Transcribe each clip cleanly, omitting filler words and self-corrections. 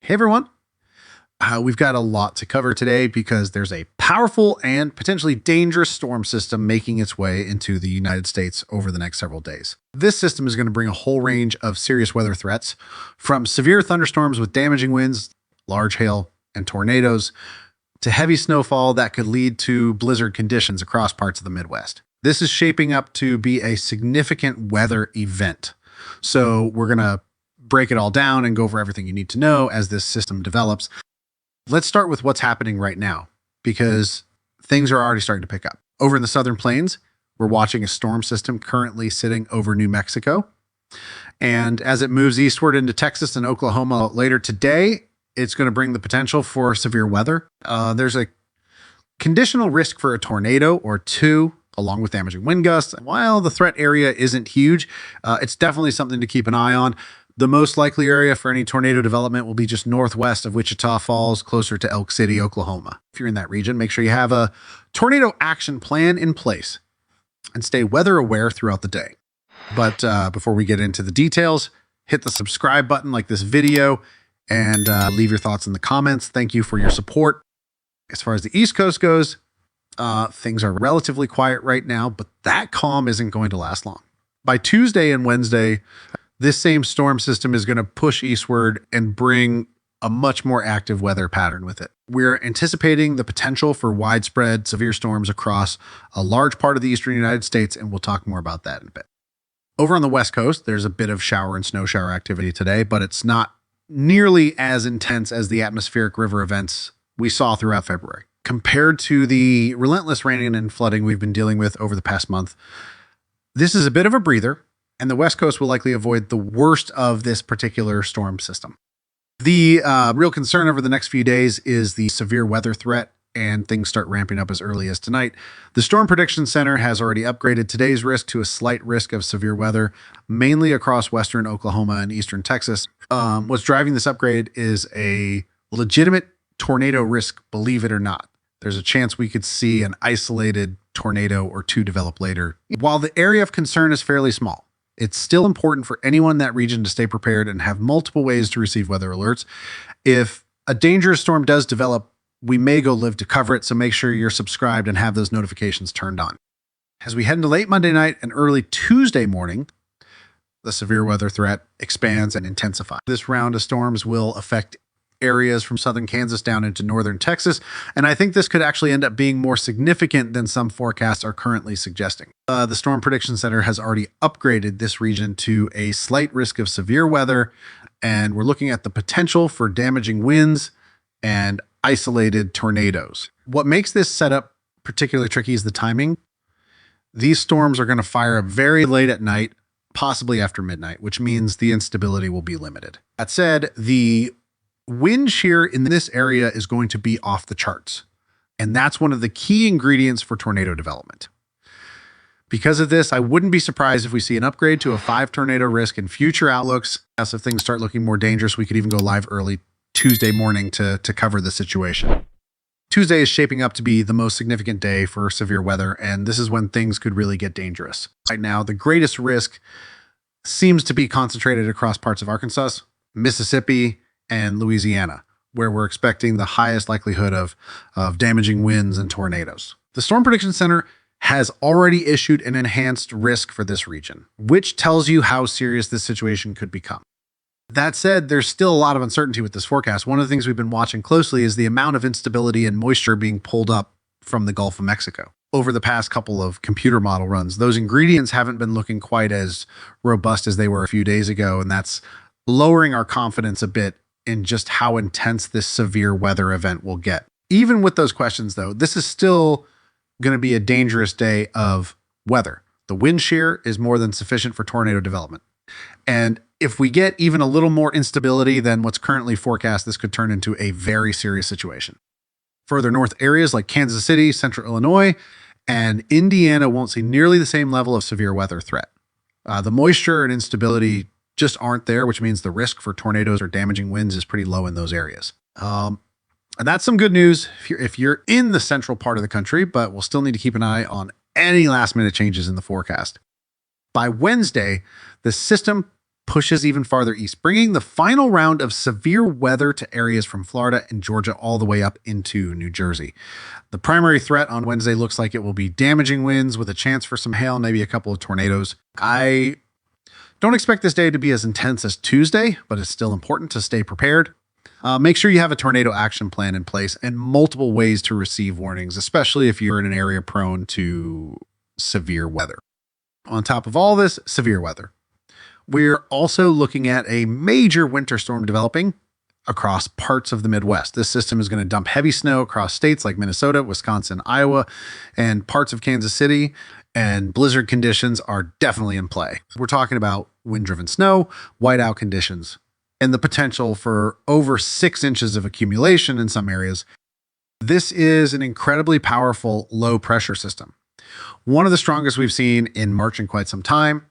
Hey everyone. We've got a lot to cover today because there's a powerful and potentially dangerous storm system making its way into the United States over the next several days. This system is going to bring a whole range of serious weather threats, from severe thunderstorms with damaging winds, large hail, and tornadoes, to heavy snowfall that could lead to blizzard conditions across parts of the Midwest. This is shaping up to be a significant weather event. So we're going to break it all down and go over everything you need to know as this system develops. Let's start with what's happening right now, because things are already starting to pick up. Over in the Southern Plains, we're watching a storm system currently sitting over New Mexico. And as it moves eastward into Texas and Oklahoma later today, it's going to bring the potential for severe weather. There's a conditional risk for a tornado or two, along with damaging wind gusts. While the threat area isn't huge, it's definitely something to keep an eye on. The most likely area for any tornado development will be just northwest of Wichita Falls, closer to Elk City, Oklahoma. If you're in that region, make sure you have a tornado action plan in place and stay weather aware throughout the day. But before we get into the details, hit the subscribe button like this video and leave your thoughts in the comments. Thank you for your support. As far as the East Coast goes, things are relatively quiet right now, but that calm isn't going to last long. By Tuesday and Wednesday, this same storm system is going to push eastward and bring a much more active weather pattern with it. We're anticipating the potential for widespread severe storms across a large part of the eastern United States, and we'll talk more about that in a bit. Over on the West Coast, there's a bit of shower and snow shower activity today, but it's not nearly as intense as the atmospheric river events we saw throughout February. Compared to the relentless rain and flooding we've been dealing with over the past month, this is a bit of a breather, and the West Coast will likely avoid the worst of this particular storm system. The real concern over the next few days is the severe weather threat, and things start ramping up as early as tonight. The Storm Prediction Center has already upgraded today's risk to a slight risk of severe weather, mainly across western Oklahoma and eastern Texas. What's driving this upgrade is a legitimate tornado risk, believe it or not. There's a chance we could see an isolated tornado or two develop later. While the area of concern is fairly small, it's still important for anyone in that region to stay prepared and have multiple ways to receive weather alerts. If a dangerous storm does develop, we may go live to cover it, so make sure you're subscribed and have those notifications turned on. As we head into late Monday night and early Tuesday morning, the severe weather threat expands and intensifies. This round of storms will affect areas from southern Kansas down into northern Texas, and I think this could actually end up being more significant than some forecasts are currently suggesting. The Storm Prediction Center has already upgraded this region to a slight risk of severe weather, and we're looking at the potential for damaging winds and isolated tornadoes. What makes this setup particularly tricky is the timing. These storms are going to fire up very late at night, possibly after midnight, which means the instability will be limited. That said, the wind shear in this area is going to be off the charts, and that's one of the key ingredients for tornado development. Because of this, I wouldn't be surprised if we see an upgrade to a 5 tornado risk in future outlooks. As if things start looking more dangerous, we could even go live early Tuesday morning to cover the situation. Tuesday is shaping up to be the most significant day for severe weather, and this is when things could really get dangerous. Right now, the greatest risk seems to be concentrated across parts of Arkansas, Mississippi, and Louisiana, where we're expecting the highest likelihood of damaging winds and tornadoes. The Storm Prediction Center has already issued an enhanced risk for this region, which tells you how serious this situation could become. That said, there's still a lot of uncertainty with this forecast. One of the things we've been watching closely is the amount of instability and moisture being pulled up from the Gulf of Mexico. Over the past couple of computer model runs, those ingredients haven't been looking quite as robust as they were a few days ago, and that's lowering our confidence a bit in just how intense this severe weather event will get. Even with those questions, though, this is still going to be a dangerous day of weather. The wind shear is more than sufficient for tornado development. And if we get even a little more instability than what's currently forecast, this could turn into a very serious situation. Further north areas like Kansas City, central Illinois, and Indiana won't see nearly the same level of severe weather threat. The moisture and instability just aren't there, which means the risk for tornadoes or damaging winds is pretty low in those areas. And that's some good news if you're in the central part of the country, but we'll still need to keep an eye on any last minute changes in the forecast. By Wednesday, the system pushes even farther east, bringing the final round of severe weather to areas from Florida and Georgia all the way up into New Jersey. The primary threat on Wednesday looks like it will be damaging winds with a chance for some hail, maybe a couple of tornadoes. I don't expect this day to be as intense as Tuesday, but it's still important to stay prepared. Make sure you have a tornado action plan in place and multiple ways to receive warnings, especially if you're in an area prone to severe weather. On top of all this, severe weather. We're also looking at a major winter storm developing across parts of the Midwest. This system is going to dump heavy snow across states like Minnesota, Wisconsin, Iowa, and parts of Kansas City, and blizzard conditions are definitely in play. We're talking about wind-driven snow, whiteout conditions, and the potential for over 6 inches of accumulation in some areas. This is an incredibly powerful low-pressure system, one of the strongest we've seen in March in quite some time.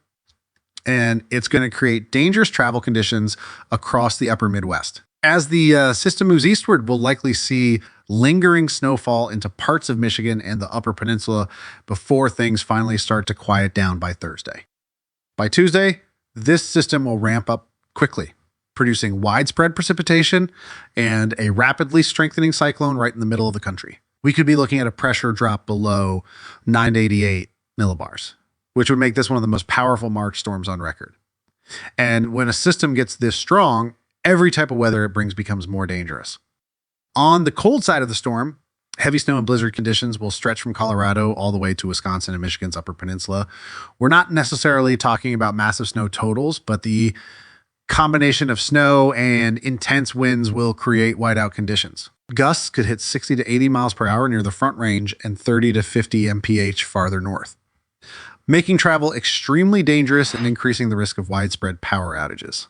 And it's going to create dangerous travel conditions across the upper Midwest. As the system moves eastward, we'll likely see lingering snowfall into parts of Michigan and the Upper Peninsula before things finally start to quiet down by Thursday. By Tuesday, this system will ramp up quickly, producing widespread precipitation and a rapidly strengthening cyclone right in the middle of the country. We could be looking at a pressure drop below 988 millibars, which would make this one of the most powerful March storms on record. And when a system gets this strong, every type of weather it brings becomes more dangerous. On the cold side of the storm, heavy snow and blizzard conditions will stretch from Colorado all the way to Wisconsin and Michigan's Upper Peninsula. We're not necessarily talking about massive snow totals, but the combination of snow and intense winds will create whiteout conditions. Gusts could hit 60 to 80 miles per hour near the Front Range and 30 to 50 mph farther north, making travel extremely dangerous and increasing the risk of widespread power outages.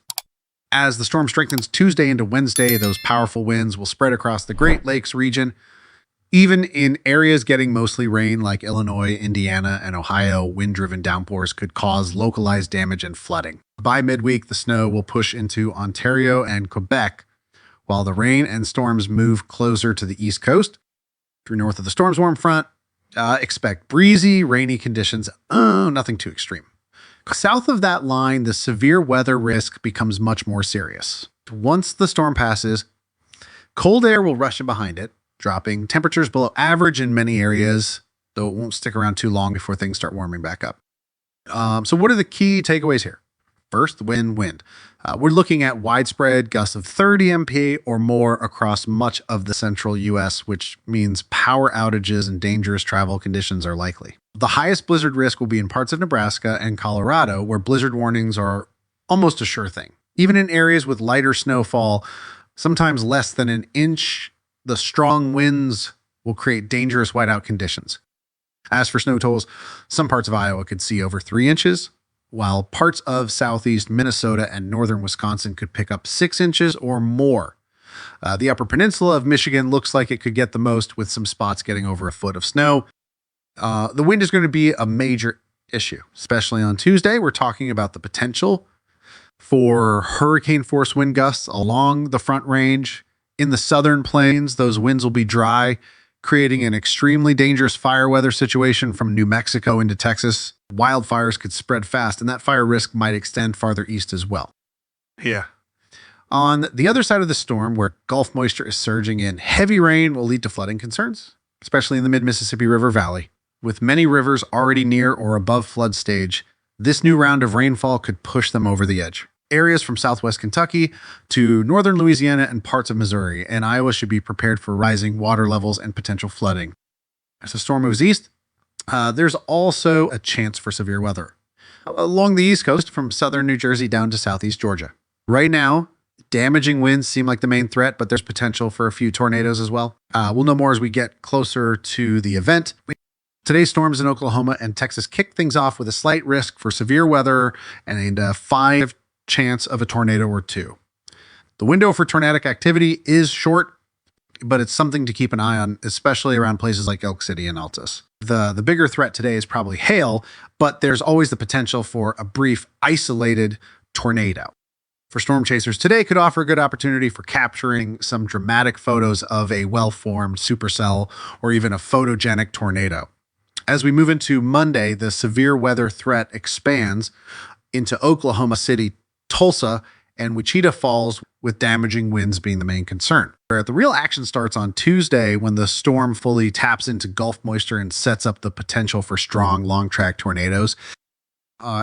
As the storm strengthens Tuesday into Wednesday, those powerful winds will spread across the Great Lakes region. Even in areas getting mostly rain like Illinois, Indiana, and Ohio, wind-driven downpours could cause localized damage and flooding. By midweek, the snow will push into Ontario and Quebec, while the rain and storms move closer to the East Coast. If you're north of the storm's warm front, expect breezy, rainy conditions. Nothing too extreme. South of that line, the severe weather risk becomes much more serious. Once the storm passes, cold air will rush in behind it, dropping temperatures below average in many areas, though it won't stick around too long before things start warming back up. So what are the key takeaways here? First, wind. We're looking at widespread gusts of 30 mph or more across much of the central U.S., which means power outages and dangerous travel conditions are likely. The highest blizzard risk will be in parts of Nebraska and Colorado, where blizzard warnings are almost a sure thing. Even in areas with lighter snowfall, sometimes less than an inch, the strong winds will create dangerous whiteout conditions. As for snow totals, some parts of Iowa could see over 3 inches, while parts of southeast Minnesota and northern Wisconsin could pick up 6 inches or more. The upper peninsula of Michigan looks like it could get the most, with some spots getting over a foot of snow. The wind is going to be a major issue, especially on Tuesday. We're talking about the potential for hurricane-force wind gusts along the Front Range. In the southern plains, those winds will be dry, creating an extremely dangerous fire weather situation from New Mexico into Texas. Wildfires could spread fast, and that fire risk might extend farther east as well. Yeah. On the other side of the storm, where Gulf moisture is surging in, heavy rain will lead to flooding concerns, especially in the mid-Mississippi River Valley. With many rivers already near or above flood stage, this new round of rainfall could push them over the edge. Areas from southwest Kentucky to northern Louisiana and parts of Missouri and Iowa should be prepared for rising water levels and potential flooding. As the storm moves east, there's also a chance for severe weather along the East Coast from southern New Jersey down to southeast Georgia. Right now, damaging winds seem like the main threat, but there's potential for a few tornadoes as well. We'll know more as we get closer to the event. Today's storms in Oklahoma and Texas kick things off with a slight risk for severe weather and a 5 chance of a tornado or 2. The window for tornadic activity is short, but it's something to keep an eye on, especially around places like Elk City and Altus. The bigger threat today is probably hail, but there's always the potential for a brief, isolated tornado. For storm chasers, today could offer a good opportunity for capturing some dramatic photos of a well-formed supercell or even a photogenic tornado. As we move into Monday, the severe weather threat expands into Oklahoma City, Tulsa and Wichita Falls, with damaging winds being the main concern. The real action starts on Tuesday when the storm fully taps into Gulf moisture and sets up the potential for strong long-track tornadoes.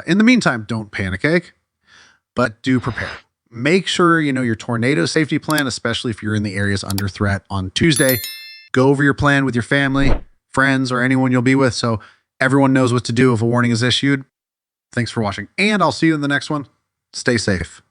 In the meantime, don't panic, but do prepare. Make sure you know your tornado safety plan, especially if you're in the areas under threat on Tuesday. Go over your plan with your family, friends, or anyone you'll be with so everyone knows what to do if a warning is issued. Thanks for watching, and I'll see you in the next one. Stay safe.